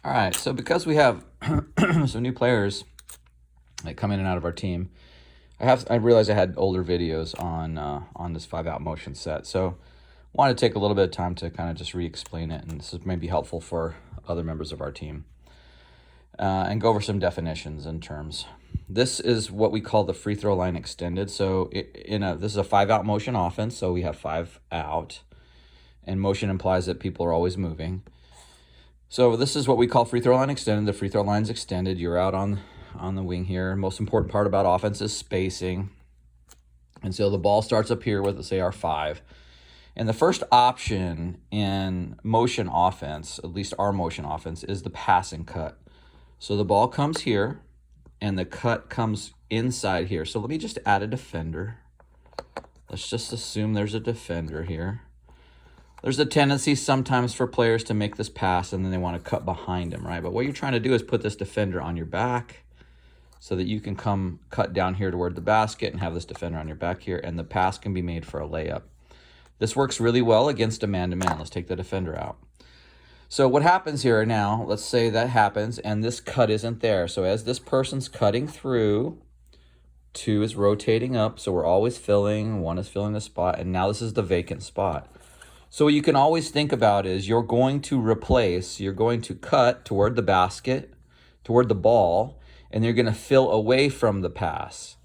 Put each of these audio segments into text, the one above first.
All right, so because we have some new players that come in and out of our team, I realized I had older videos on this 5-out motion set, so wanted to take a little bit of time to kind of just re-explain it, and this is maybe helpful for other members of our team, and go over some definitions and terms. This is what we call the free throw line extended. So this is a 5-out motion offense, so we have 5 out, and motion implies that people are always moving. So this is what we call free throw line extended. The free throw line's extended. You're out on the wing here. Most important part about offense is spacing. And so the ball starts up here with, let's say, our 5. And the first option in motion offense, at least our motion offense, is the pass and cut. So the ball comes here, and the cut comes inside here. So let me just add a defender. Let's just assume there's a defender here. There's a tendency sometimes for players to make this pass and then they want to cut behind him, right? But what you're trying to do is put this defender on your back so that you can come cut down here toward the basket and have this defender on your back here, and the pass can be made for a layup. This works really well against a man-to-man. Let's take the defender out. So what happens here now, let's say that happens and this cut isn't there. So as this person's cutting through, 2 is rotating up, so we're always filling, 1 is filling the spot, and now this is the vacant spot. So what you can always think about is you're going to cut toward the basket, toward the ball, and you're going to fill away from the pass.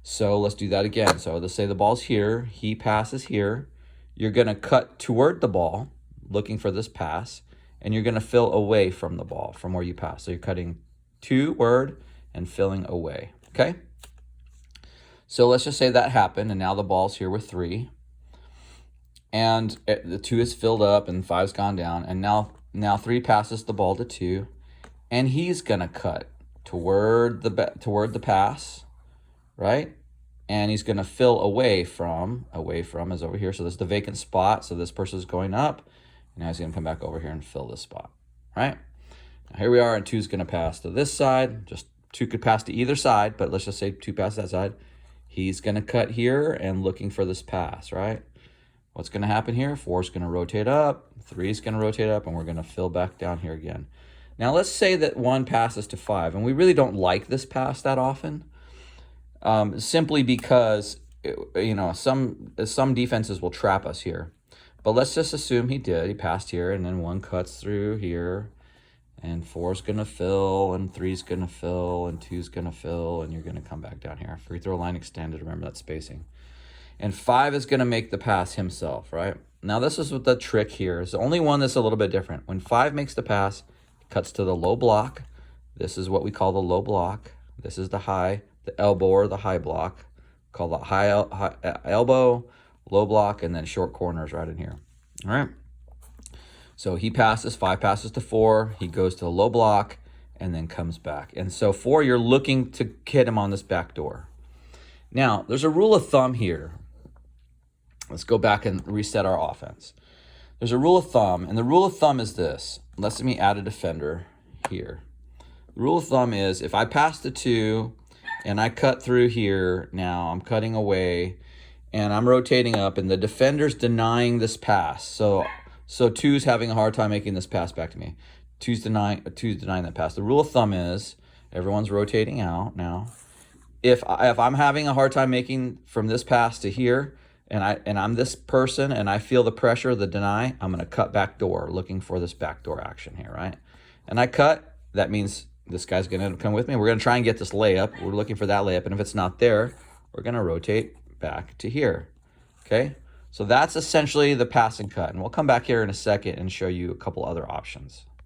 So let's do that again. So let's say the ball's here, he passes here. You're going to cut toward the ball, looking for this pass, and you're going to fill away from the ball, from where you pass. So you're cutting toward and filling away, okay? So let's just say that happened, and now the ball's here with 3. And the 2 is filled up and 5's gone down. And now 3 passes the ball to 2. And he's going to cut toward the pass, right? And he's going to fill away from is over here. So this is the vacant spot. So this person's going up. And now he's going to come back over here and fill this spot, right? Now here we are, and 2's going to pass to this side. Just 2 could pass to either side, but let's just say 2 passes that side. He's going to cut here and looking for this pass, right? What's going to happen here? 4 is going to rotate up, 3 is going to rotate up, and we're going to fill back down here again. Now let's say that 1 passes to 5, and we really don't like this pass that often, simply because some defenses will trap us here. But let's just assume he did. He passed here, and then 1 cuts through here, and 4 is going to fill, and 3 is going to fill, and 2 is going to fill, and you're going to come back down here. Free throw line extended. Remember that spacing. And 5 is going to make the pass himself, right? Now this is what the trick here is. The only one that's a little bit different. When 5 makes the pass, it cuts to the low block. This is what we call the low block. This is the elbow or the high block. Call that high elbow, low block, and then short corners right in here. All right. So he passes, 5 passes to 4. He goes to the low block and then comes back. And so 4, you're looking to hit him on this back door. Now, there's a rule of thumb here. Let's go back and reset our offense. There's a rule of thumb, and the rule of thumb is this. Let me add a defender here. The rule of thumb is if I pass the 2 and I cut through here, now I'm cutting away and I'm rotating up and the defender's denying this pass. So 2's having a hard time making this pass back to me. 2's denying that pass. The rule of thumb is everyone's rotating out now. If I'm having a hard time making from this pass to here, and I'm this person and I feel the pressure of the deny, I'm going to cut back door, looking for this backdoor action here, right? And I cut, that means this guy's going to come with me. We're going to try and get this layup. We're looking for that layup, and if it's not there, we're going to rotate back to here, okay? So that's essentially the pass and cut, and we'll come back here in a second and show you a couple other options.